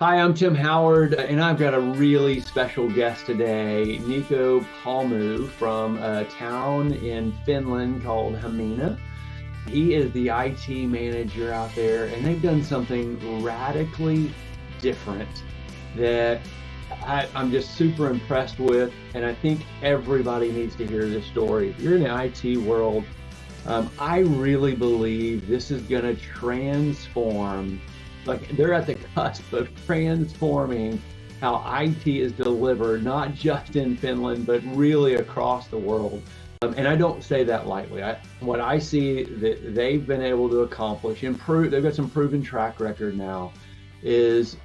Hi, I'm Tim Howard, and I've got a really special guest today, Nico Palmu from a town in Finland called Hamina. He is the IT manager out there, and they've done something radically different that I'm just super impressed with, and I think everybody needs to hear this story. If you're in the IT world, I really believe this is going to transform. Like they're at the cusp of transforming how IT is delivered, not just in Finland, but really across the world. And I don't say that lightly. What I see that they've been able to accomplish, improve, they've got some proven track record now, is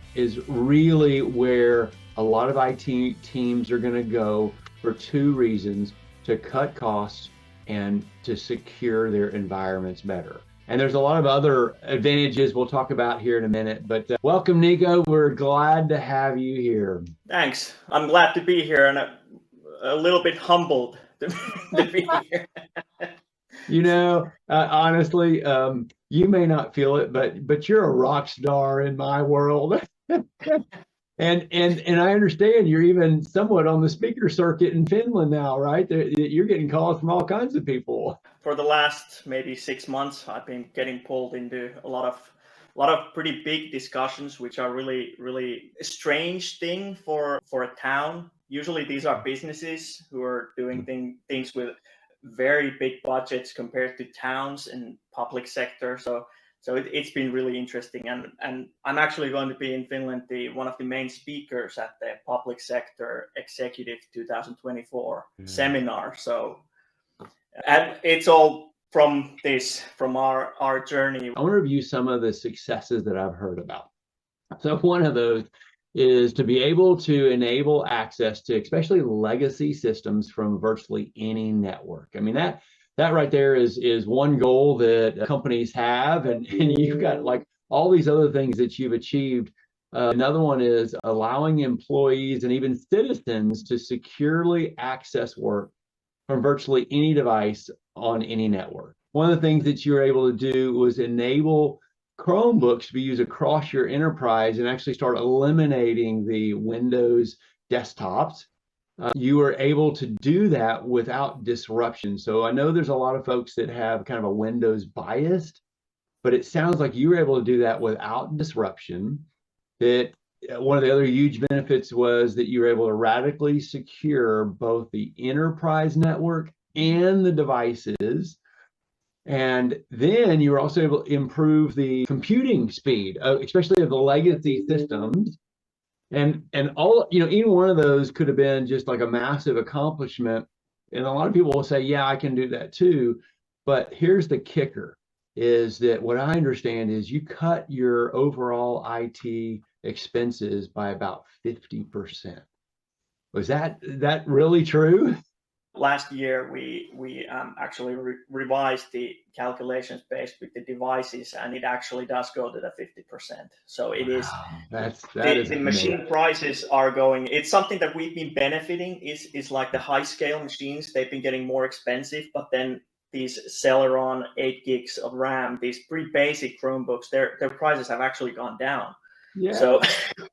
really where a lot of IT teams are going to go for two reasons: to cut costs and to secure their environments better. And there's a lot of other advantages we'll talk about here in a minute. But welcome, Nico. We're glad to have you here. Thanks. I'm glad to be here and a little bit humbled to be here. Honestly, you may not feel it, but you're a rock star in my world. And I understand you're even somewhat on the speaker circuit in Finland now, right? You're getting calls from all kinds of people. For the last maybe 6 months, I've been getting pulled into a lot of pretty big discussions, which are really a strange thing for a town. Usually these are businesses who are doing things with very big budgets compared to towns and public sector. So it's been really interesting, and I'm actually going to be in Finland, one of the main speakers at the Public Sector Executive 2024 seminar. So, and it's all from our journey. I want to review some of the successes that I've heard about. So one of those is to be able to enable access to especially legacy systems from virtually any network. I mean, that right there is one goal that companies have, and you've got like all these other things that you've achieved. Another one is allowing employees and even citizens to securely access work from virtually any device on any network. One of the things that you were able to do was enable Chromebooks to be used across your enterprise and actually start eliminating the Windows desktops. You were able to do that without disruption. So I know there's a lot of folks that have kind of a Windows bias, but it sounds like you were able to do that without disruption. That one of the other huge benefits was that you were able to radically secure both the enterprise network and the devices. And then you were also able to improve the computing speed, especially of the legacy systems. And all, any one of those could have been just like a massive accomplishment. And a lot of people will say, yeah, I can do that too. But here's the kicker, is that what I understand is you cut your overall IT expenses by about 50%. Was that really true? Last year, we actually revised the calculations based with the devices, and it actually does go to the 50%. So it is. The machine prices are going. It's something that we've been benefiting. Is like the high scale machines. They've been getting more expensive, but then these Celeron 8 gigs of RAM, these pretty basic Chromebooks, their prices have actually gone down. Yeah. So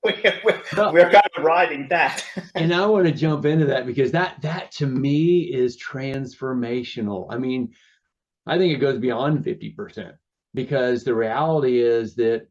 we're kind of riding that. And I want to jump into that because that to me is transformational. I mean, I think it goes beyond 50% because the reality is that it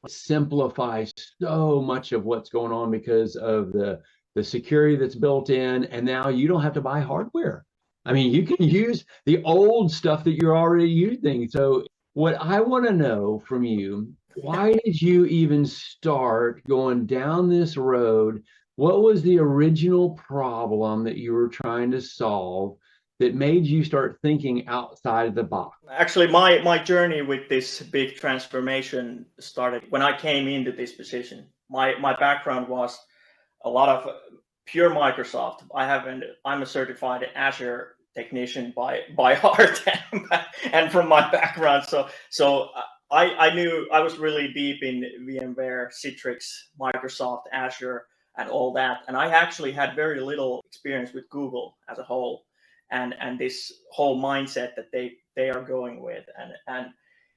simplifies so much of what's going on because of the security that's built in, and now you don't have to buy hardware. I mean, you can use the old stuff that you're already using. So what I want to know from you, why did you even start going down this road? What was the original problem that you were trying to solve that made you start thinking outside of the box? Actually, my journey with this big transformation started when I came into this position. My background was a lot of pure Microsoft. I'm a certified Azure technician by heart and from my background. So I knew I was really deep in VMware, Citrix, Microsoft, Azure, and all that. And I actually had very little experience with Google as a whole, and this whole mindset that they are going with. And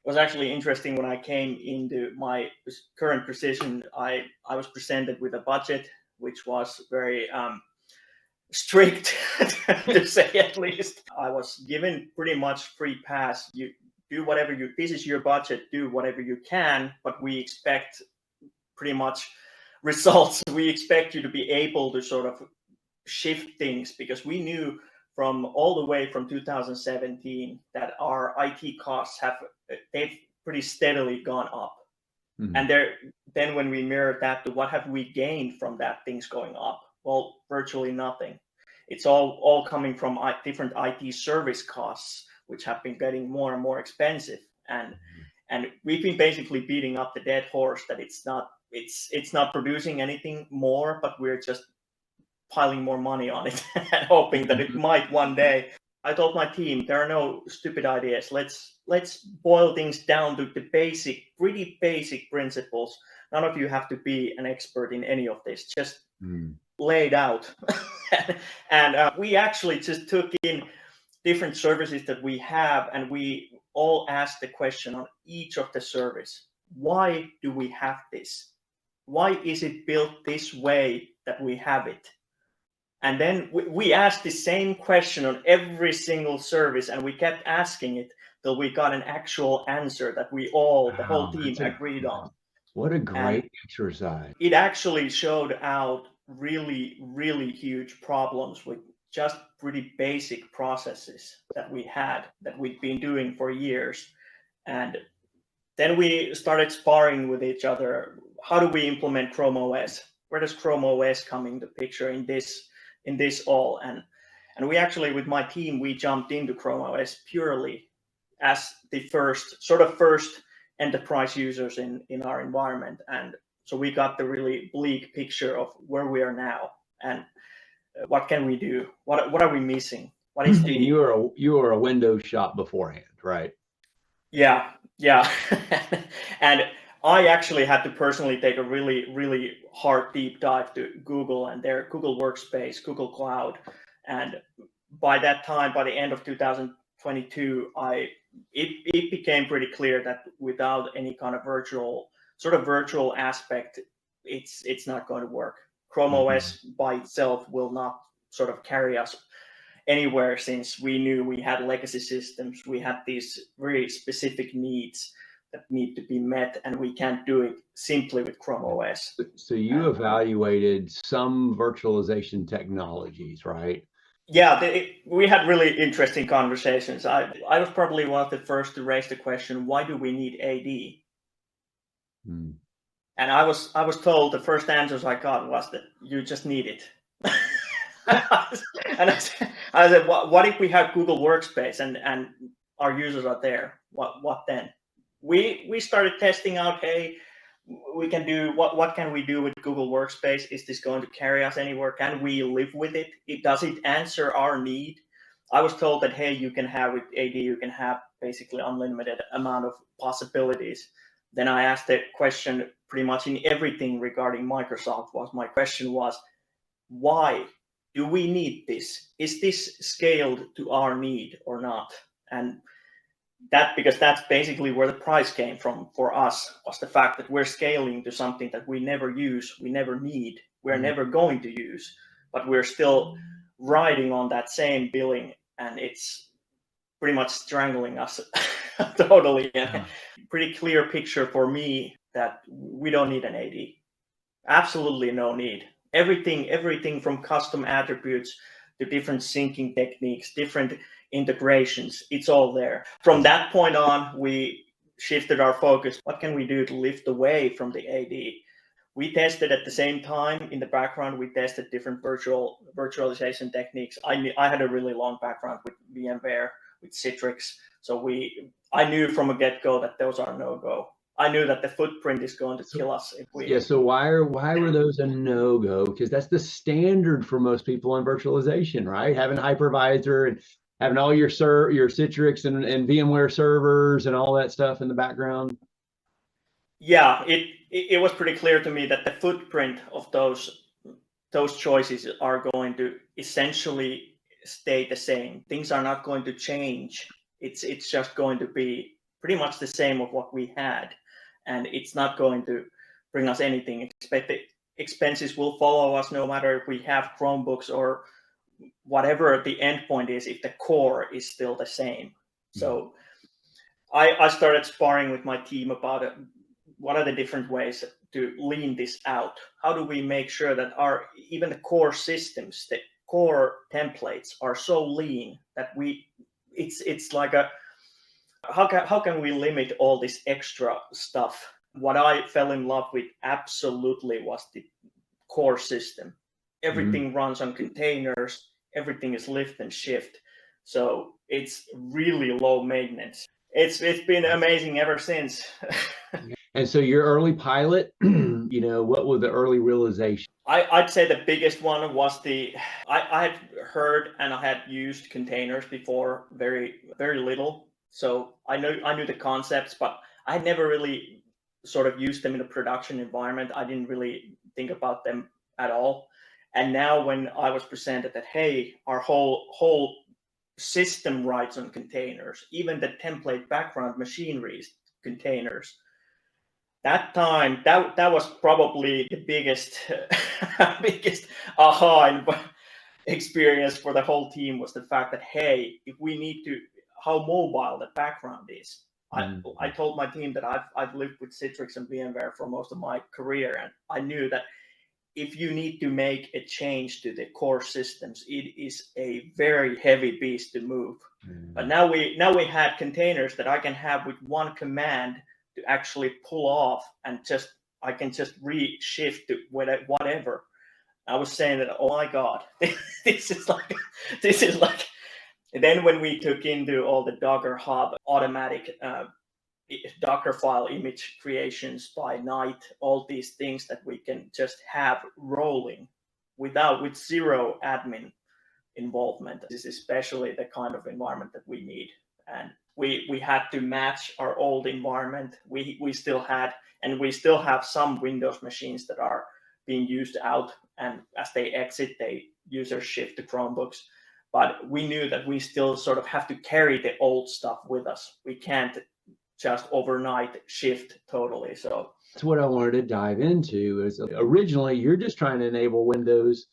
was actually interesting when I came into my current position. I was presented with a budget which was very strict, to say at least. I was given pretty much free pass. You do whatever you. This is your budget. Do whatever you can, but we expect pretty much results. We expect you to be able to sort of shift things, because we knew from all the way from 2017 that our IT costs they've pretty steadily gone up. Mhm. And then when we mirror that to what have we gained from that things going up, well, virtually nothing. It's all coming from different IT service costs, which have been getting more and more expensive. And we've been basically beating up the dead horse that it's not producing anything more, but we're just piling more money on it and hoping that it might one day. I told my team, there are no stupid ideas. Let's boil things down to the pretty basic principles. None of you have to be an expert in any of this. Just lay it out. And we actually just took in different services that we have, and we all asked the question on each of the service: why do we have this? Why is it built this way that we have it? And then we asked the same question on every single service, and we kept asking it till we got an actual answer that the whole team agreed on. What a great exercise. It actually showed out really, really huge problems with just pretty basic processes that we'd been doing for years. And then we started sparring with each other. How do we implement Chrome OS? Where does Chrome OS come into picture in this all? And we actually, with my team, we jumped into Chrome OS purely as the first enterprise users in our environment. And so we got the really bleak picture of where we are now and what can we do? What are we missing? What is you were a Windows shop beforehand, right? Yeah. And I actually had to personally take a really, really hard deep dive to Google and their Google Workspace, Google Cloud. And by that time, by the end of 2022, it became pretty clear that without any kind of virtual aspect, it's not going to work. Chrome OS by itself will not sort of carry us anywhere, since we knew we had legacy systems. We had these very specific needs that need to be met, and we can't do it simply with Chrome OS. So you evaluated some virtualization technologies, right? Yeah, we had really interesting conversations. I was probably one of the first to raise the question, why do we need AD? And I was told the first answers I got was that you just need it. And I said, what if we have Google Workspace and our users are there? What then? We started testing out, hey, we can do what can we do with Google Workspace? Is this going to carry us anywhere? Can we live with it? Does it answer our need? I was told that, hey, you can have with AD, you can have basically unlimited amount of possibilities. Then I asked the question pretty much in everything regarding Microsoft. My question was, why do we need this? Is this scaled to our need or not? And because that's basically where the price came from for us, was the fact that we're scaling to something that we never use, we never need, we're never going to use, but we're still riding on that same billing, and it's pretty much strangling us totally. Pretty clear picture for me that we don't need an AD. Absolutely no need. Everything from custom attributes to different syncing techniques, different integrations, it's all there. From that point on, we shifted our focus. What can we do to lift away from the AD? We tested at the same time in the background. We tested different virtualization techniques. I had a really long background with VMware, with Citrix, so I knew from a get-go that those are no-go. I knew that the footprint is going to kill us if we. Yeah. So why were those a no-go? Because that's the standard for most people in virtualization, right? Having hypervisor and having all your Citrix and VMware servers and all that stuff in the background. Yeah, it was pretty clear to me that the footprint of those choices are going to essentially stay the same. Things are not going to change. It's just going to be pretty much the same of what we had, and it's not going to bring us anything. Expected expenses will follow us no matter if we have Chromebooks or whatever the endpoint is, if the core is still the same. So I started sparring with my team about it. What are the different ways to lean this out? How do we make sure that even the core systems, the core templates are so lean that it's like how can we limit all this extra stuff? What I fell in love with absolutely was the core system. Everything runs on containers, everything is lift and shift. So it's really low maintenance. It's been amazing ever since. And so your early pilot, what were the early realizations? I'd say the biggest one was I had heard and I had used containers before, very, very little. So I knew the concepts, but I had never really sort of used them in a production environment. I didn't really think about them at all. And now when I was presented that, hey, our whole system rides on containers, even the template background machinery is containers. That time, that was probably the biggest biggest aha experience for the whole team, was the fact that, hey, if we need to, how mobile the background is. I told my team that I've lived with Citrix and VMware for most of my career, and I knew that if you need to make a change to the core systems, it is a very heavy beast to move. But now we had containers that I can have with one command to actually pull off, and I can just reshift to whatever. I was saying that, oh my God, this is like. And then when we took into all the Docker Hub automatic Docker file image creations by night, all these things that we can just have rolling with zero admin involvement. This is especially the kind of environment that we need. And we had to match our old environment. We still had, and we still have some Windows machines that are being used out, and as they exit, users shift to Chromebooks. But we knew that we still sort of have to carry the old stuff with us. We can't just overnight shift totally. So that's what I wanted to dive into. Is originally you're just trying to enable Windows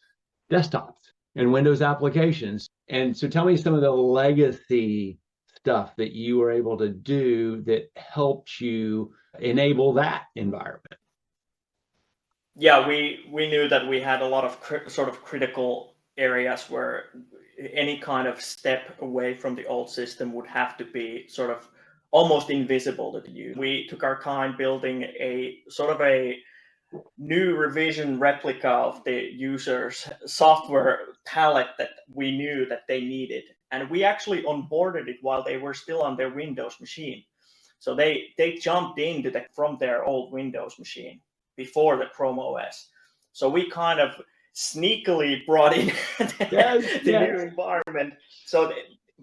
desktops and Windows applications. And so tell me some of the legacy stuff that you were able to do that helped you enable that environment. Yeah, we knew that we had a lot of sort of critical areas where any kind of step away from the old system would have to be sort of almost invisible to the user. We took our time building a sort of a new revision replica of the user's software palette that we knew that they needed. And we actually onboarded it while they were still on their Windows machine. So they jumped into from their old Windows machine before the Chrome OS. So we kind of sneakily brought in the new environment. So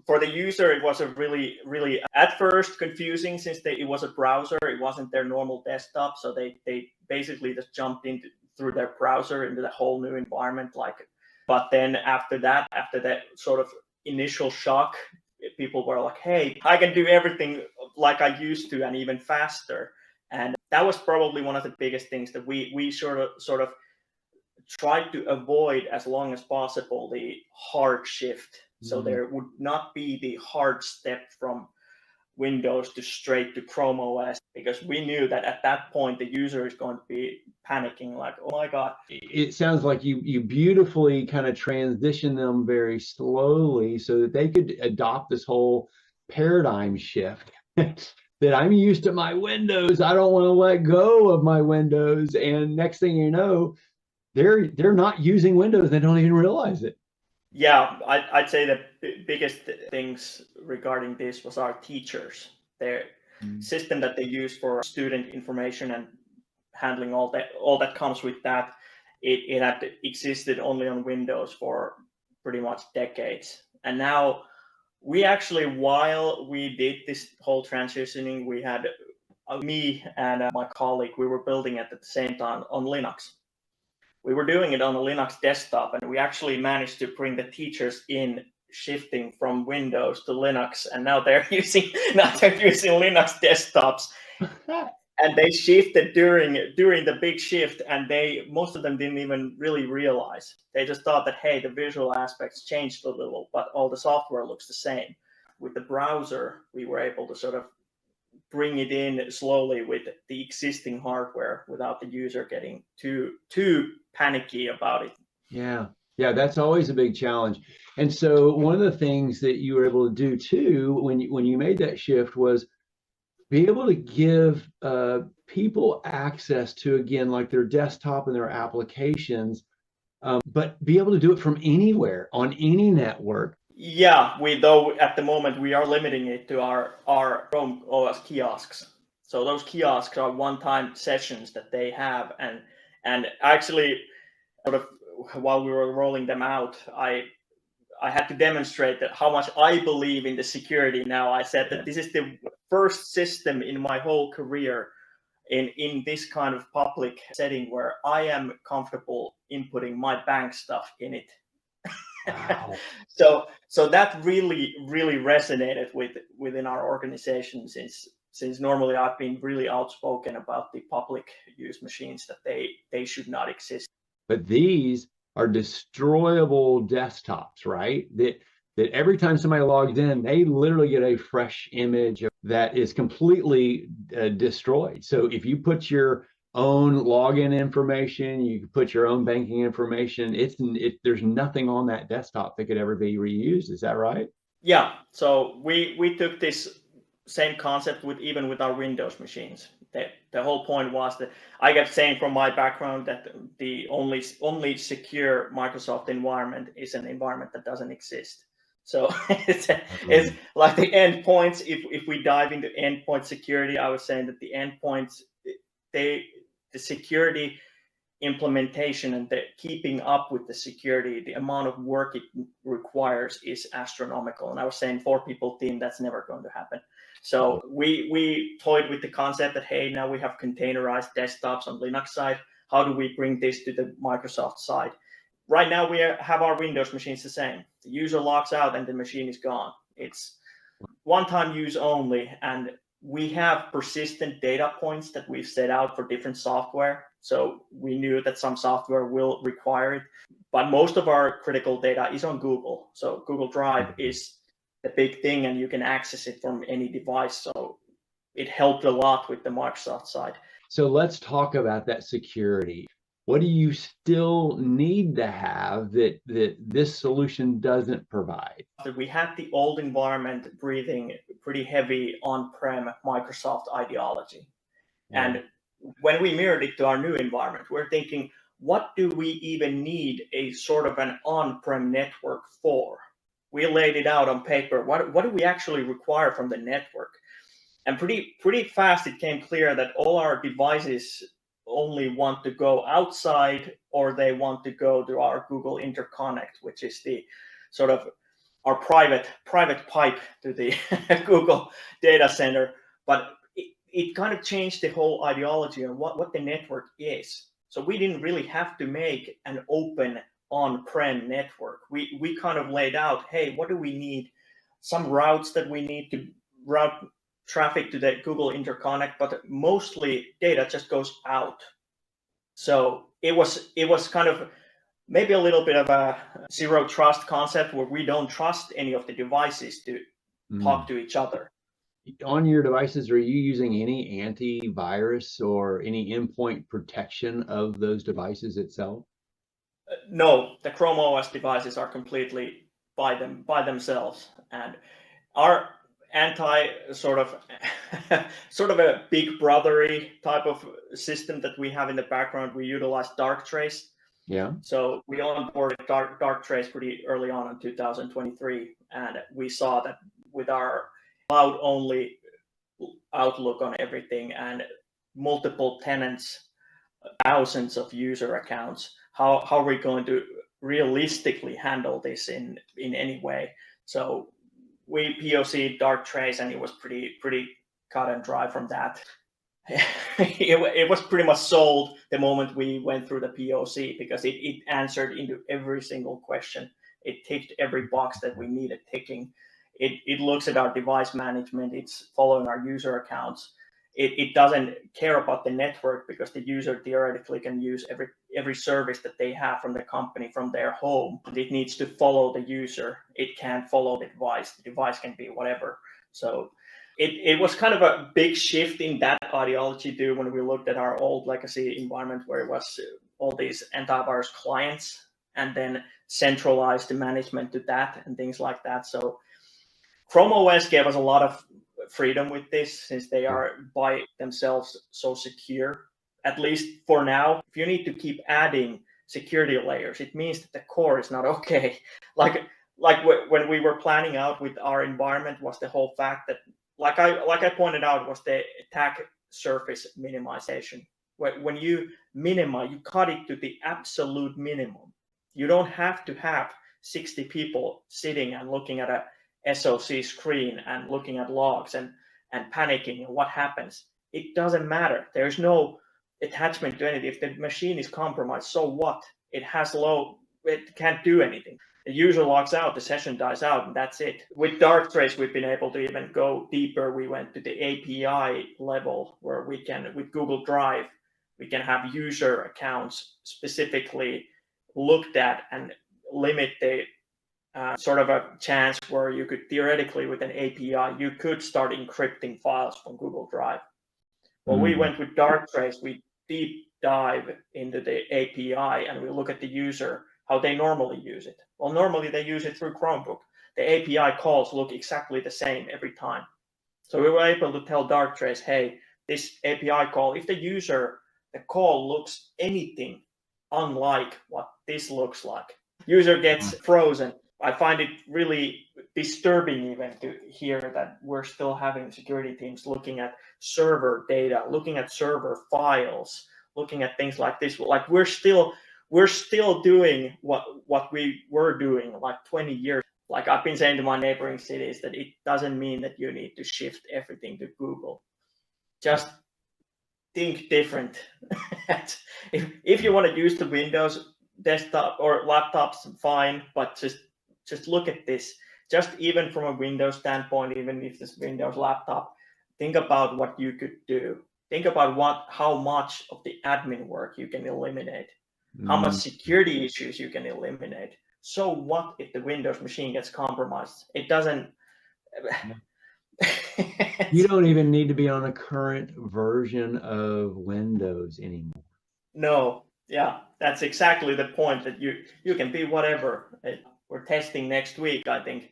for the user, it was a really, really, at first confusing, since it was a browser. It wasn't their normal desktop. So they basically just jumped through their browser into the whole new environment. But then after that sort of initial shock, people were like, hey, I can do everything like I used to and even faster. And that was probably one of the biggest things that we sort of tried to avoid as long as possible, the hard shift. So there would not be the hard step from Windows to straight to Chrome OS, because we knew that at that point the user is going to be panicking like, oh my God. It sounds like you beautifully kind of transition them very slowly so that they could adopt this whole paradigm shift that I'm used to my Windows. I don't want to let go of my Windows. And next thing you know, they're not using Windows. They don't even realize it. Yeah, I'd say the biggest things regarding this was our teachers. Their system that they use for student information and handling all that comes with that, it had existed only on Windows for pretty much decades. And now we actually, while we did this whole transitioning, we had me and my colleague, we were building it at the same time on Linux. We were doing it on a Linux desktop, and we actually managed to bring the teachers in shifting from Windows to Linux, and now they're using Linux desktops. And they shifted during the big shift, and most of them didn't even really realize. They just thought that, hey, the visual aspects changed a little, but all the software looks the same. With the browser, we were able to sort of bring it in slowly with the existing hardware without the user getting too panicky about it. Yeah. Yeah, that's always a big challenge. And so one of the things that you were able to do too when you made that shift was be able to give people access to, again, like their desktop and their applications, but be able to do it from anywhere on any network. Yeah, though at the moment we are limiting it to our Chrome OS kiosks. So those kiosks are one-time sessions that they have, and actually, sort of while we were rolling them out, I had to demonstrate that how much I believe in the security now. I said that this is the first system in my whole career in this kind of public setting where I am comfortable inputting my bank stuff in it. Wow. So that really resonated within our organization, since normally I've been really outspoken about the public use machines, that they should not exist. But these are destroyable desktops, right? That every time somebody logs in, they literally get a fresh image that is completely destroyed. So if you put your own login information, you can put your own banking information, there's nothing on that desktop that could ever be reused. Is that right? Yeah. So we took this same concept even with our Windows machines. The whole point was that I kept saying from my background that the only secure Microsoft environment is an environment that doesn't exist. So it's like the endpoints. If we dive into endpoint security, I was saying that the endpoints, the security implementation and the keeping up with the security, the amount of work it requires is astronomical. And I was saying 4-people team, that's never going to happen. So we toyed with the concept that, hey, now we have containerized desktops on Linux side. How do we bring this to the Microsoft side? Right now we have our Windows machines the same. The user logs out and the machine is gone. It's one-time use only, and we have persistent data points that we've set out for different software. So we knew that some software will require it, but most of our critical data is on Google. So Google Drive is the big thing, and you can access it from any device. So it helped a lot with the Microsoft side. So let's talk about that security. What do you still need to have that this solution doesn't provide? We had the old environment breathing pretty heavy on-prem Microsoft ideology. Yeah. And when we mirrored it to our new environment, we're thinking, what do we even need a sort of an on-prem network for? We laid it out on paper. What do we actually require from the network? And pretty fast, it came clear that all our devices only want to go outside, or they want to go to our Google Interconnect, which is the sort of our private pipe to the Google data center. But it kind of changed the whole ideology on what the network is. So we didn't really have to make an open on-prem network. We kind of laid out, hey, what do we need? Some routes that we need to route traffic to the Google Interconnect, but mostly data just goes out. So it was kind of maybe a little bit of a zero trust concept, where we don't trust any of the devices to talk to each other. On your devices, are you using any antivirus or any endpoint protection of those devices itself? No, the Chrome OS devices are completely by themselves, and our anti sort of a big brothery type of system that we have in the background, we utilize Darktrace. Yeah. So we onboarded Darktrace pretty early on in 2023, and we saw that with our cloud-only outlook on everything and multiple tenants, thousands of user accounts, how are we going to realistically handle this in any way? So we POC'd Darktrace, and it was pretty cut and dry from that. It was pretty much sold the moment we went through the POC, because it answered into every single question It ticked every box that we needed ticking. It looks at our device management. It's following our user accounts. It doesn't care about the network because the user theoretically can use every service that they have from the company from their home. It needs to follow the user. It can't follow the device. The device can be whatever. So it was kind of a big shift in that ideology too when we looked at our old legacy environment where it was all these antivirus clients and then centralized the management to that and things like that. So Chrome OS gave us a lot of freedom with this since they are by themselves so secure. At least for now, if you need to keep adding security layers, it means that the core is not okay. Like when we were planning out with our environment was the whole fact that, like I pointed out, was the attack surface minimization. When you minimize, you cut it to the absolute minimum. You don't have to have 60 people sitting and looking at a SOC screen and looking at logs and panicking and what happens. It doesn't matter. There's no attachment to anything. If the machine is compromised, so what? It can't do anything. The user logs out, the session dies out, and that's it. With Darktrace, we've been able to even go deeper. We went to the API level where we can, with Google Drive, we can have user accounts specifically looked at and limit the sort of a chance where you could theoretically with an API, you could start encrypting files from Google Drive. Well, we went with Darktrace, we deep dive into the API and we look at the user, how they normally use it. Well, normally they use it through Chromebook. The API calls look exactly the same every time. So we were able to tell Darktrace, hey, this API call, if the call looks anything unlike what this looks like, user gets frozen. I find it really disturbing even to hear that we're still having security teams looking at server data, looking at server files, looking at things like this. Like we're still doing what we were doing like 20 years. Like I've been saying to my neighboring cities that it doesn't mean that you need to shift everything to Google. Just think different. If you want to use the Windows desktop or laptops, fine, but just look at this. Just even from a Windows standpoint, even if this Windows laptop, think about what you could do. Think about how much of the admin work you can eliminate, how much security issues you can eliminate. So what if the Windows machine gets compromised? It doesn't. You don't even need to be on a current version of Windows anymore. No, yeah, that's exactly the point, that you can be whatever. We're testing next week, I think,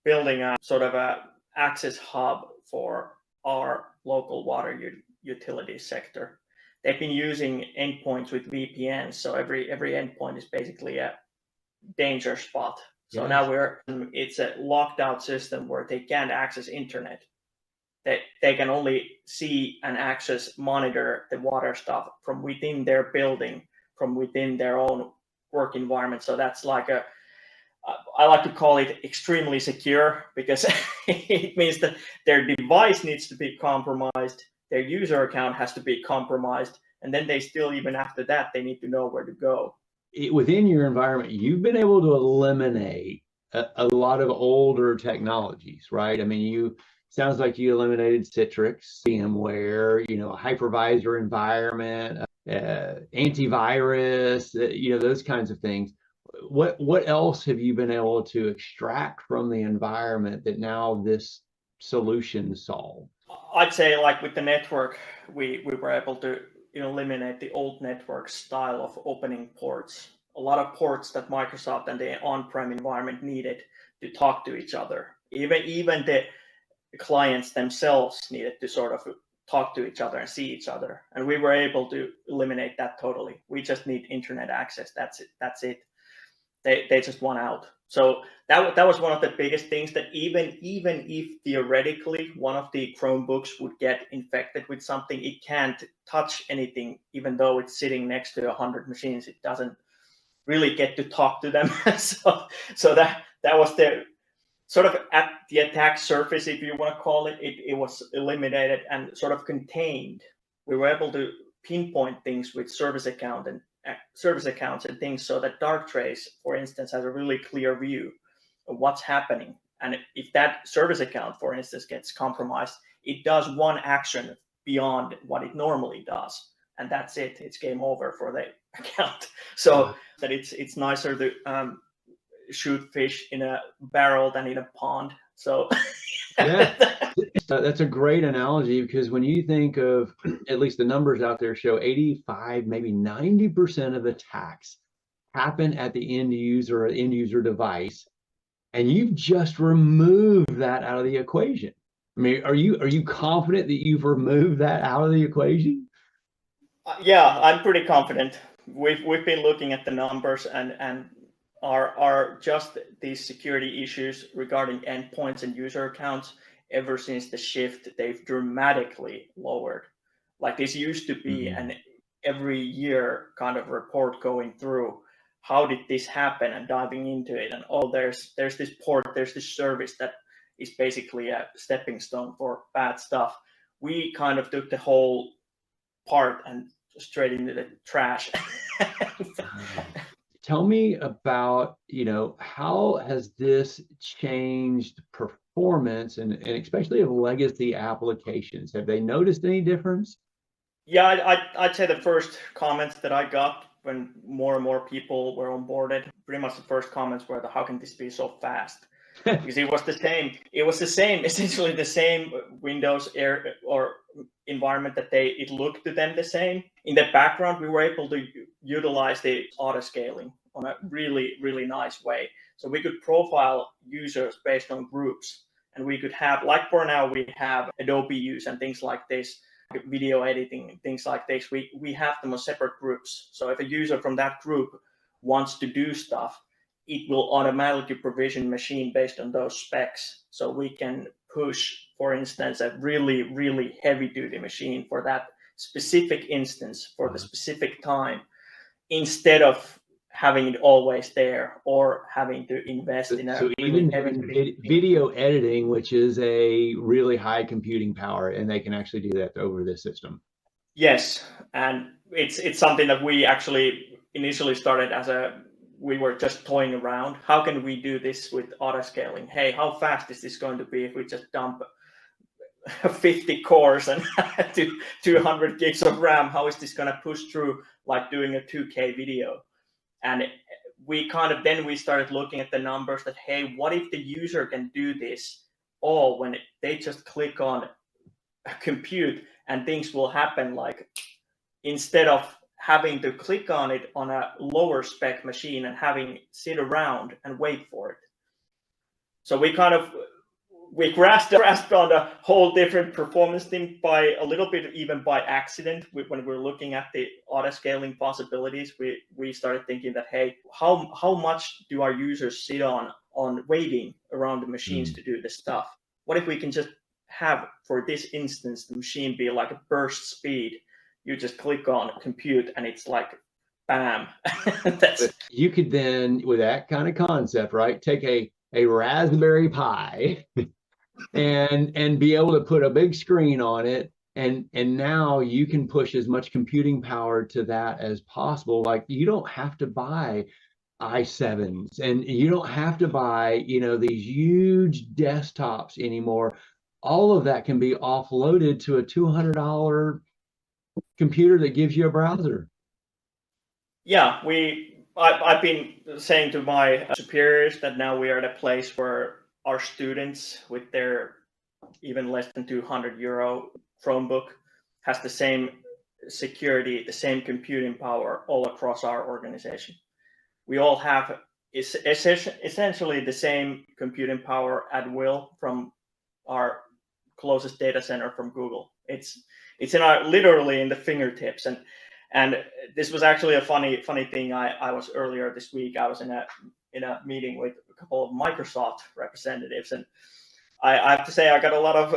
building a sort of a access hub for our local water utility sector. They've been using endpoints with VPNs, so every endpoint is basically a danger spot. So now it's a locked out system where they can't access internet. They can only see and monitor the water stuff from within their building, from within their own work environment. So that's like I like to call it extremely secure, because it means that their device needs to be compromised, their user account has to be compromised, and then they still, even after that, they need to know where to go. Within your environment, you've been able to eliminate a lot of older technologies, right? I mean, sounds like you eliminated Citrix, VMware, a hypervisor environment, antivirus, those kinds of things. What else have you been able to extract from the environment that now this solution solves? I'd say, like with the network, we were able to eliminate the old network style of opening ports. A lot of ports that Microsoft and the on-prem environment needed to talk to each other. Even the clients themselves needed to sort of talk to each other and see each other. And we were able to eliminate that totally. We just need internet access. That's it. They just want out. So that was one of the biggest things, that even if theoretically one of the Chromebooks would get infected with something, it can't touch anything, even though it's sitting next to 100 machines. It doesn't really get to talk to them. so that was the sort of at the attack surface, if you want to call it. It was eliminated and sort of contained. We were able to pinpoint things with service account service accounts and things, so that Darktrace, for instance, has a really clear view of what's happening. And if that service account, for instance, gets compromised, it does one action beyond what it normally does, and that's it. It's game over for the account. So that it's nicer to shoot fish in a barrel than in a pond. So yeah, that's a great analogy, because when you think of, at least the numbers out there show 85, maybe 90% of attacks happen at the end user device, and you've just removed that out of the equation. I mean, are you confident that you've removed that out of the equation? Yeah, I'm pretty confident. We've been looking at the numbers, and are just these security issues regarding endpoints and user accounts, ever since the shift, they've dramatically lowered. Like, this used to be an every year kind of report going through, how did this happen, and diving into it, and there's this port, there's this service that is basically a stepping stone for bad stuff. We kind of took the whole part and straight into the trash. Tell me about, how has this changed performance, and especially of legacy applications? Have they noticed any difference? Yeah, I'd say the first comments that I got when more and more people were onboarded, pretty much the first comments were, how can this be so fast? Because it was the same, essentially the same Windows Air or environment, that it looked to them the same. In the background, we were able to utilize the auto scaling on a really, really nice way. So we could profile users based on groups, and we could have, like for now, we have Adobe use and things like this, video editing and things like this. We have them on separate groups. So if a user from that group wants to do stuff, it will automatically provision machine based on those specs. So we can push, for instance, a really, really heavy duty machine for that specific instance for the specific time, instead of having it always there or having to invest in a really heavy video editing, which is a really high computing power, and they can actually do that over this system. Yes, and it's something that we actually initially started we were just toying around. How can we do this with auto scaling? Hey, how fast is this going to be if we just dump 50 cores and 200 gigs of RAM? How is this going to push through like doing a 2K video? And we started looking at the numbers that, hey, what if the user can do this all when they just click on compute and things will happen, like, instead of having to click on it on a lower spec machine and having sit around and wait for it. So we grasped on a whole different performance thing by a little bit, even by accident. When we're looking at the auto scaling possibilities, we started thinking that, hey, how much do our users sit on waiting around the machines to do this stuff? What if we can just have, for this instance, the machine be like a burst speed? You just click on compute and it's like, bam. You could then, with that kind of concept, right, take a Raspberry Pi and be able to put a big screen on it, and now you can push as much computing power to that as possible. Like, you don't have to buy i7s, and you don't have to buy these huge desktops anymore. All of that can be offloaded to a $200 computer that gives you a browser. Yeah, I've been saying to my superiors that now we are at a place where our students, with their even less than €200 Chromebook, has the same security, the same computing power all across our organization. We all have essentially the same computing power at will from our closest data center from Google. It's literally in the fingertips. And this was actually a funny thing. I was earlier this week, I was in a meeting with a couple of Microsoft representatives, and I have to say I got a lot of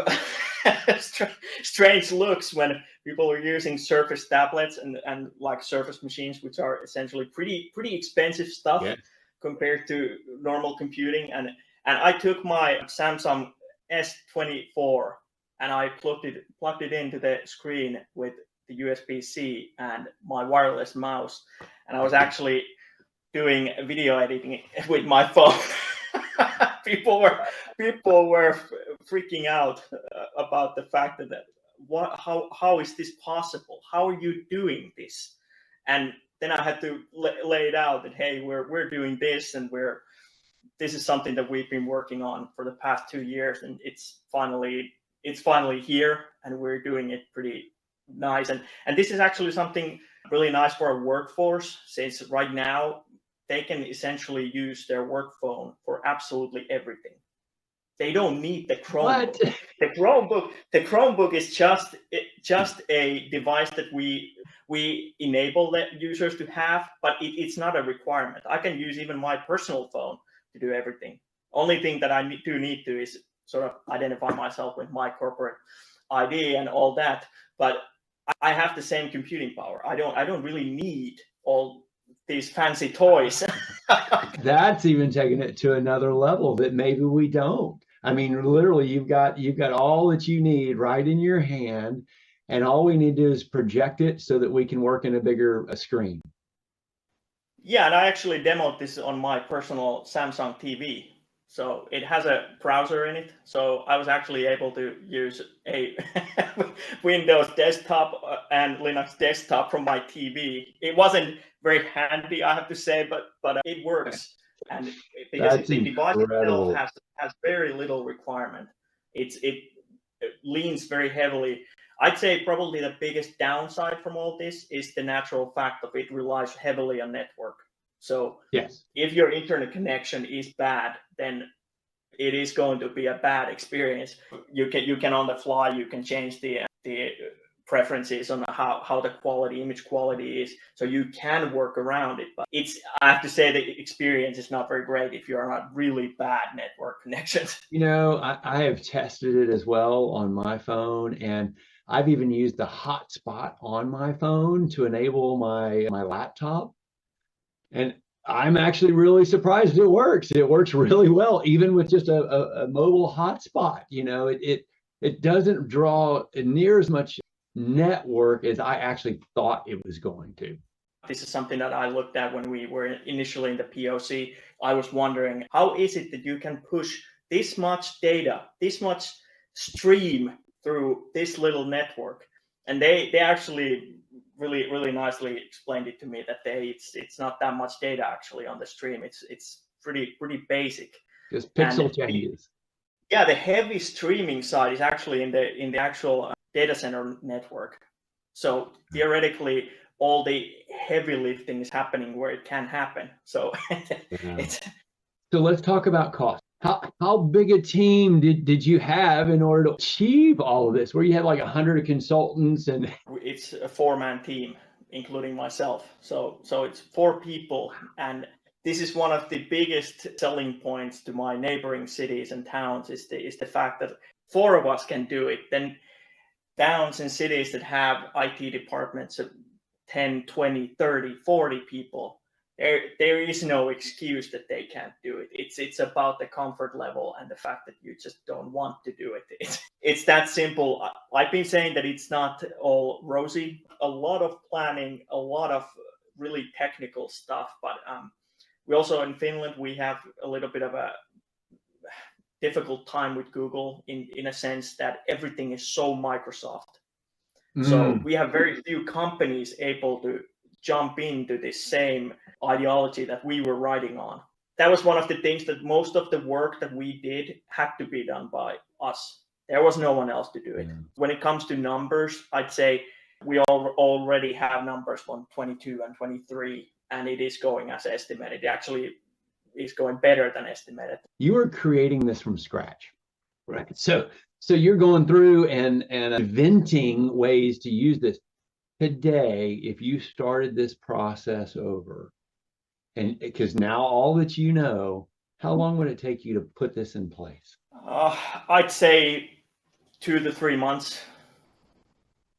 strange looks when people were using Surface tablets and like Surface machines, which are essentially pretty expensive stuff. Yeah. Compared to normal computing. And I took my Samsung S24 and I plugged it into the screen with the USB-C and my wireless mouse, and I was actually doing video editing with my phone. people were freaking out about the fact that how is this possible? How are you doing this? And then I had to lay it out that, hey, we're doing this, and this is something that we've been working on for the past 2 years, and it's finally here, and we're doing it pretty nice. And this is actually something really nice for our workforce, since right now they can essentially use their work phone for absolutely everything. They don't need the Chromebook. The Chromebook is just a device that we enable the users to have, but it's not a requirement. I can use even my personal phone to do everything. Only thing that I need to is sort of identify myself with my corporate ID and all that. But I have the same computing power. I don't really need all these fancy toys. That's even taking it to another level that maybe we don't. I mean, literally, you've got all that you need right in your hand, and all we need to do is project it so that we can work in a bigger screen. Yeah, and I actually demoed this on my personal Samsung TV. So it has a browser in it. So I was actually able to use a Windows desktop and Linux desktop from my TV. It wasn't very handy, I have to say, but it works. And because the device itself has very little requirement. It leans very heavily. I'd say probably the biggest downside from all this is the natural fact of it relies heavily on network. So yes, if your internet connection is bad, then it is going to be a bad experience. You can on the fly, you can change the preferences on how the image quality is, so you can work around it. But I have to say the experience is not very great if you're on a really bad network connections. You know, I have tested it as well on my phone, and I've even used the hotspot on my phone to enable my laptop. And I'm actually really surprised it works. It works really well, even with just a mobile hotspot. You know, it doesn't draw near as much network as I actually thought it was going to. This is something that I looked at when we were initially in the POC. I was wondering, how is it that you can push this much data, this much stream through this little network? And they actually really nicely explained it to me that it's not that much data actually on the stream. It's pretty basic. Just pixel changes. Yeah, the heavy streaming side is actually in the actual data center network. So theoretically, all the heavy lifting is happening where it can happen. So So let's talk about cost. How big a team did you have in order to achieve all of this? Where you had like 100 consultants, and it's a 4-man team, including myself. So it's 4 people, and this is one of the biggest selling points to my neighboring cities and towns is the fact that 4 of us can do it. Then towns and cities that have IT departments of 10, 20, 30, 40 people, there is no excuse that they can't do it. It's about the comfort level and the fact that you just don't want to do it. It's that simple. I've been saying that it's not all rosy. A lot of planning, a lot of really technical stuff. But we also in Finland, we have a little bit of a difficult time with Google in a sense that everything is so Microsoft. So we have very few companies able to jump into this same ideology that we were riding on. That was one of the things that most of the work that we did had to be done by us. There was no one else to do it. When it comes to numbers, I'd say we already have numbers on 22 and 23, and it is going as estimated. It actually is going better than estimated. You were creating this from scratch, right? So you're going through and inventing ways to use this. Today, if you started this process over, and because now all that you know, how long would it take you to put this in place? I'd say 2 to 3 months.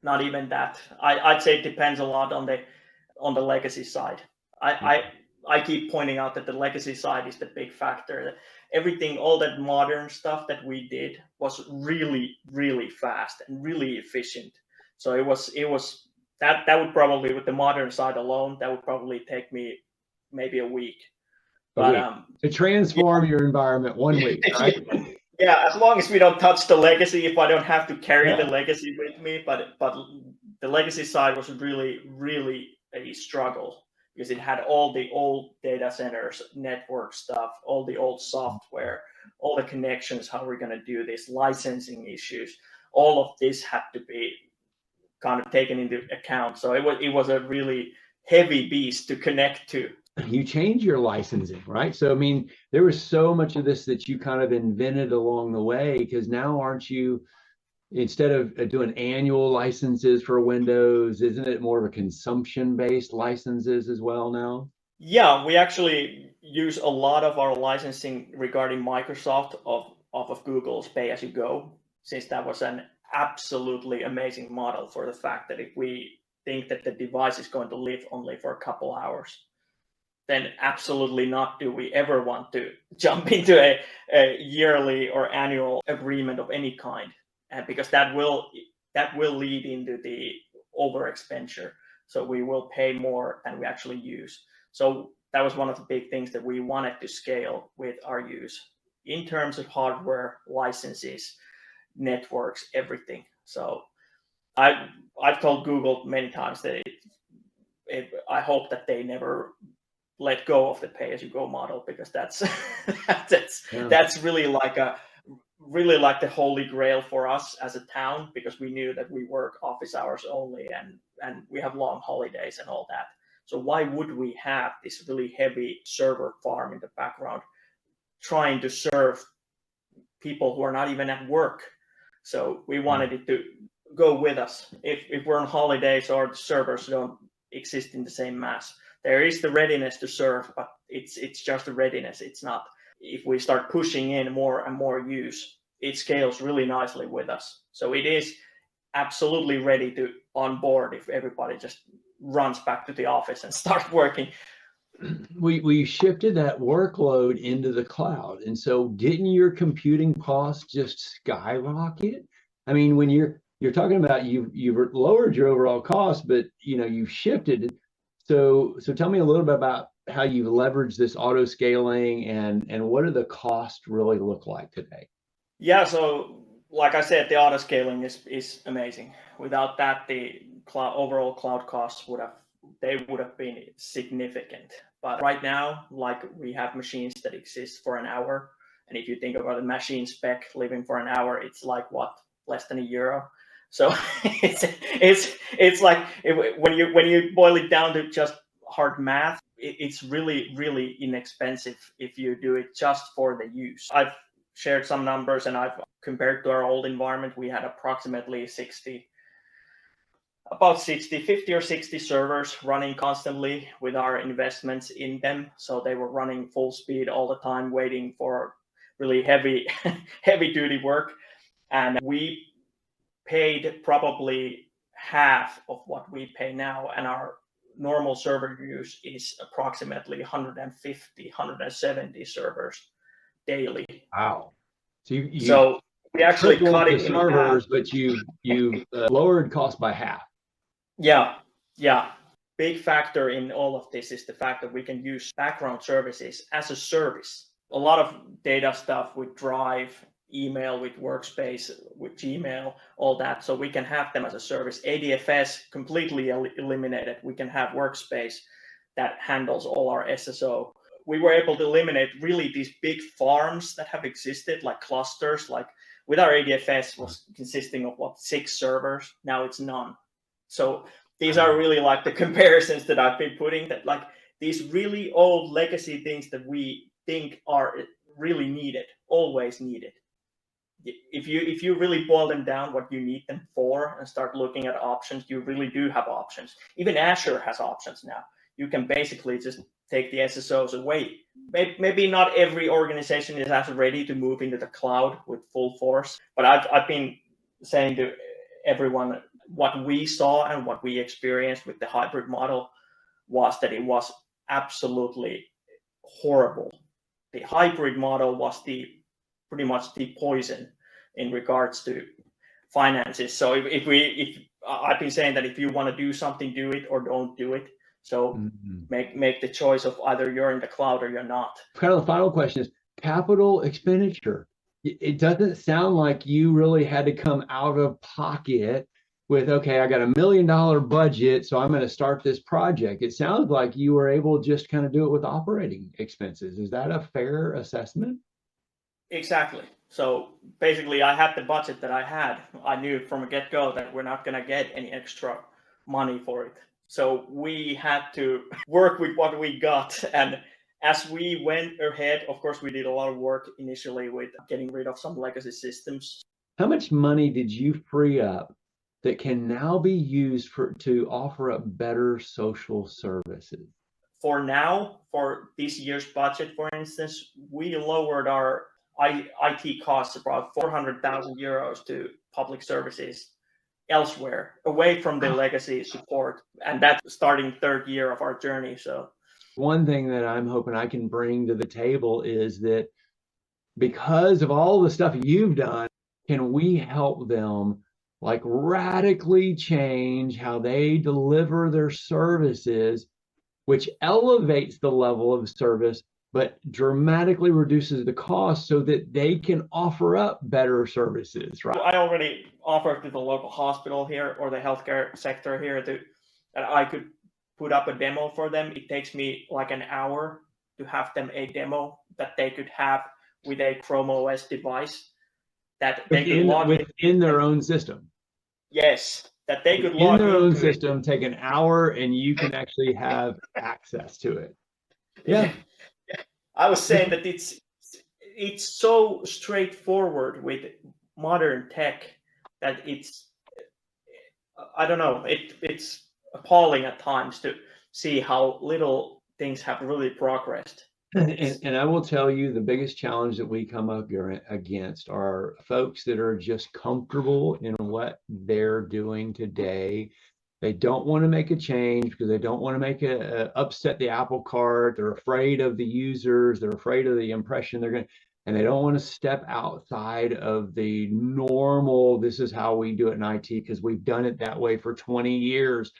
Not even that. I'd say it depends a lot on the legacy side. I keep pointing out that the legacy side is the big factor. Everything, all that modern stuff that we did was really fast and really efficient. So it was that would probably, with the modern side alone, that would probably take me maybe a week. But to transform your environment 1 week, right? Yeah, as long as we don't touch the legacy, if I don't have to carry the legacy with me, but the legacy side was really a struggle because it had all the old data centers, network stuff, all the old software, all the connections, how we're going to do this, licensing issues, all of this had to be kind of taken into account. So it was a really heavy beast to connect to. You change your licensing, right? So, I mean, there was so much of this that you kind of invented along the way, because now aren't you, instead of doing annual licenses for Windows, isn't it more of a consumption-based licenses as well now? Yeah, we actually use a lot of our licensing regarding Microsoft off of Google's pay-as-you-go, since that was an absolutely amazing model for the fact that if we think that the device is going to live only for a couple hours, then absolutely not do we ever want to jump into a yearly or annual agreement of any kind, because that will lead into the over expenditure. So we will pay more than we actually use. So that was one of the big things that we wanted to scale with our use in terms of hardware, licenses, networks, everything. So I've told Google many times that I hope that they never let go of the pay-as-you-go model, because that's that's really like the holy grail for us as a town, because we knew that we work office hours only and we have long holidays and all that. So why would we have this really heavy server farm in the background trying to serve people who are not even at work? So we wanted it to go with us if we're on holidays or the servers don't exist in the same mass. There is the readiness to serve, but it's just the readiness. It's not, if we start pushing in more and more use, it scales really nicely with us. So it is absolutely ready to onboard if everybody just runs back to the office and start working. We shifted that workload into the cloud, and so didn't your computing costs just skyrocket? I mean, when you're talking about you've lowered your overall cost, but you've shifted. So tell me a little bit about how you've leveraged this auto scaling, and what do the costs really look like today? Yeah, so like I said, the auto scaling is amazing. Without that, the overall cloud costs would have been significant. But right now, like, we have machines that exist for an hour, and if you think about the machine spec living for an hour, it's like what, less than €1. So it's like, when you boil it down to just hard math, it's really inexpensive if you do it just for the use. I've shared some numbers, and I've compared to our old environment. We had approximately 50 or 60 servers running constantly with our investments in them. So they were running full speed all the time, waiting for really heavy duty work. And we paid probably half of what we pay now. And our normal server use is approximately 150, 170 servers daily. Wow. So so we actually cut it the in servers, half. but you lowered cost by half. Yeah. Big factor in all of this is the fact that we can use background services as a service. A lot of data stuff with Drive, email with Workspace, with Gmail, all that. So we can have them as a service. ADFS completely eliminated. We can have Workspace that handles all our SSO. We were able to eliminate really these big farms that have existed, like clusters. Like, with our ADFS was consisting of 6 servers. Now it's none. So these are really like the comparisons that I've been putting, that like these really old legacy things that we think are really needed, always needed. If you really boil them down, what you need them for, and start looking at options, you really do have options. Even Azure has options now. You can basically just take the SSOs away. Maybe not every organization is as ready to move into the cloud with full force, but I've been saying to everyone, what we saw and what we experienced with the hybrid model was that it was absolutely horrible. The hybrid model was pretty much the poison in regards to finances. So if I've been saying that if you want to do something, do it or don't do it. So make the choice of either you're in the cloud or you're not. Kind of the final question is capital expenditure. It doesn't sound like you really had to come out of pocket with, okay, I got $1 million budget, so I'm going to start this project. It sounds like you were able to just kind of do it with operating expenses. Is that a fair assessment? Exactly. So basically, I had the budget that I had. I knew from the get-go that we're not going to get any extra money for it. So we had to work with what we got. And as we went ahead, of course, we did a lot of work initially with getting rid of some legacy systems. How much money did you free up that can now be used to offer up better social services? For now, for this year's budget, for instance, we lowered our IT costs about 400,000 euros to public services elsewhere, away from the legacy support. And that's starting third year of our journey. So one thing that I'm hoping I can bring to the table is that because of all the stuff you've done, can we help them like radically change how they deliver their services, which elevates the level of service, but dramatically reduces the cost so that they can offer up better services, right? I already offered to the local hospital here or the healthcare sector here that I could put up a demo for them. It takes me like an hour to have them a demo that they could have with a Chrome OS device that they could log within their own system. Yes, that they could log in their own system, take an hour, and you can actually have access to it. Yeah. I was saying that it's so straightforward with modern tech that I don't know, it's appalling at times to see how little things have really progressed. And I will tell you, the biggest challenge that we come up against are folks that are just comfortable in what they're doing today. They don't want to make a change because they don't want to make upset the apple cart. They're afraid of the users. They're afraid of the impression they're going to, and they don't want to step outside of the normal, this is how we do it in IT because we've done it that way for 20 years.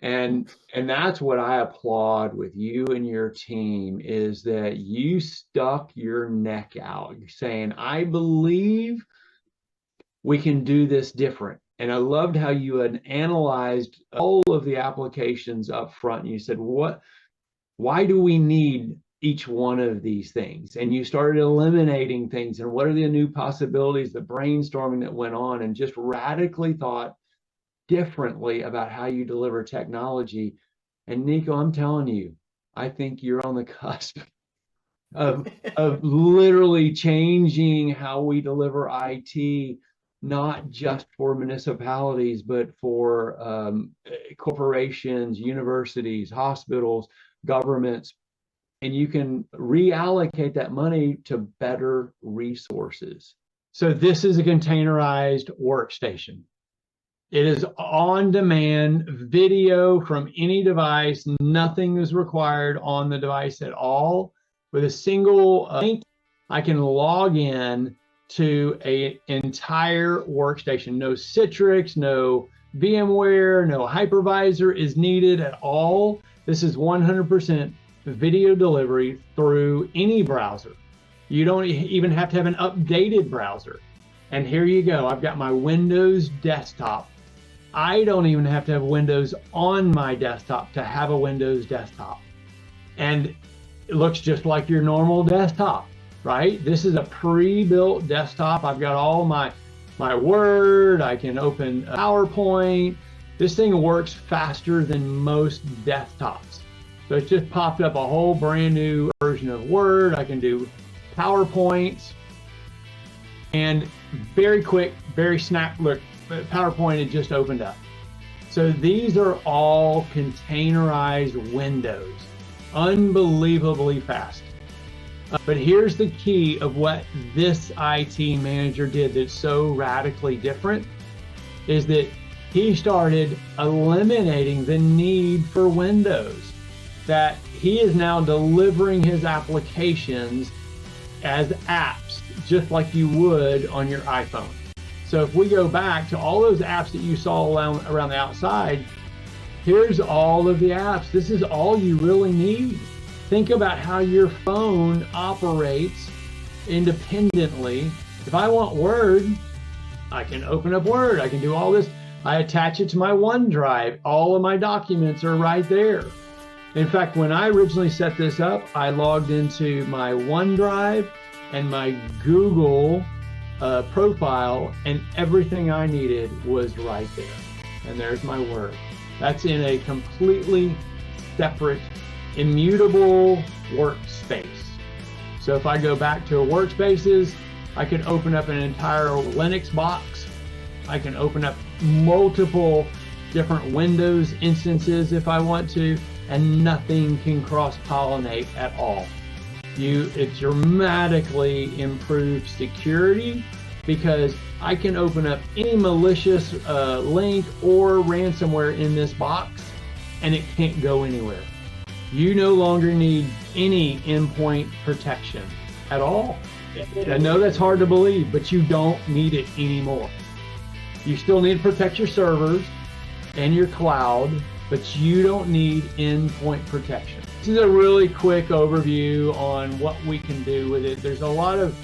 And that's what I applaud with you and your team is that you stuck your neck out. You're saying, I believe we can do this different. And I loved how you had analyzed all of the applications up front. And you said, why do we need each one of these things? And you started eliminating things. And what are the new possibilities, the brainstorming that went on, and just radically thought differently about how you deliver technology. And Nico, I'm telling you, I think you're on the cusp of literally changing how we deliver IT, not just for municipalities, but for corporations, universities, hospitals, governments. And you can reallocate that money to better resources. So this is a containerized workstation. It is on-demand video from any device. Nothing is required on the device at all. With a single link, I can log in to an entire workstation. No Citrix, no VMware, no hypervisor is needed at all. This is 100% video delivery through any browser. You don't even have to have an updated browser. And here you go. I've got my Windows desktop. I don't even have to have Windows on my desktop to have a Windows desktop. And it looks just like your normal desktop, right? This is a pre-built desktop. I've got all my Word. I can open PowerPoint. This thing works faster than most desktops. So it's just popped up a whole brand new version of Word. I can do PowerPoints. And very quick, very snap. Look, PowerPoint had just opened up. So these are all containerized windows, unbelievably fast. But here's the key of what this IT manager did that's so radically different, is that he started eliminating the need for Windows, that he is now delivering his applications as apps, just like you would on your iPhone. So if we go back to all those apps that you saw around the outside, here's all of the apps. This is all you really need. Think about how your phone operates independently. If I want Word, I can open up Word. I can do all this. I attach it to my OneDrive. All of my documents are right there. In fact, when I originally set this up, I logged into my OneDrive and my Google profile, and everything I needed was right there. And there's my Word. That's in a completely separate, immutable workspace. So if I go back to workspaces, I can open up an entire Linux box. I can open up multiple different Windows instances if I want to, and nothing can cross-pollinate at all. It dramatically improves security because I can open up any malicious link or ransomware in this box and it can't go anywhere. You no longer need any endpoint protection at all. I know that's hard to believe, but you don't need it anymore. You still need to protect your servers and your cloud, but you don't need endpoint protection. This is a really quick overview on what we can do with it. There's a lot of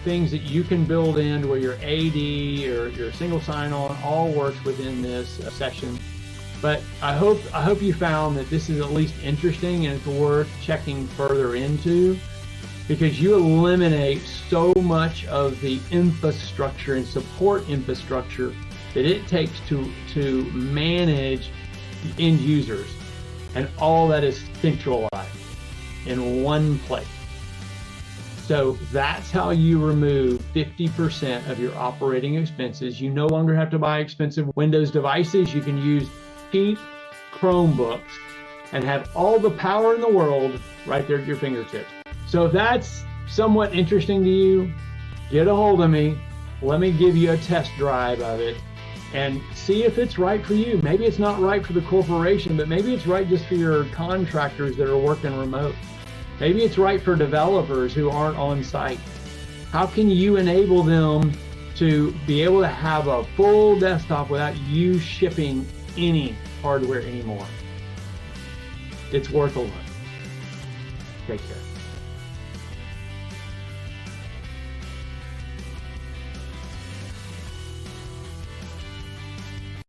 things that you can build in where your AD or your single sign-on all works within this session. But I hope you found that this is at least interesting and it's worth checking further into, because you eliminate so much of the infrastructure and support infrastructure that it takes to manage the end users, and all that is centralized in one place. So that's how you remove 50% of your operating expenses. You no longer have to buy expensive Windows devices. You can use cheap Chromebooks and have all the power in the world right there at your fingertips. So if that's somewhat interesting to you, get a hold of me. Let me give you a test drive of it and see if it's right for you. Maybe it's not right for the corporation, but maybe it's right just for your contractors that are working remote. Maybe it's right for developers who aren't on site. How can you enable them to be able to have a full desktop without you shipping any hardware anymore? It's worth a look. Take care.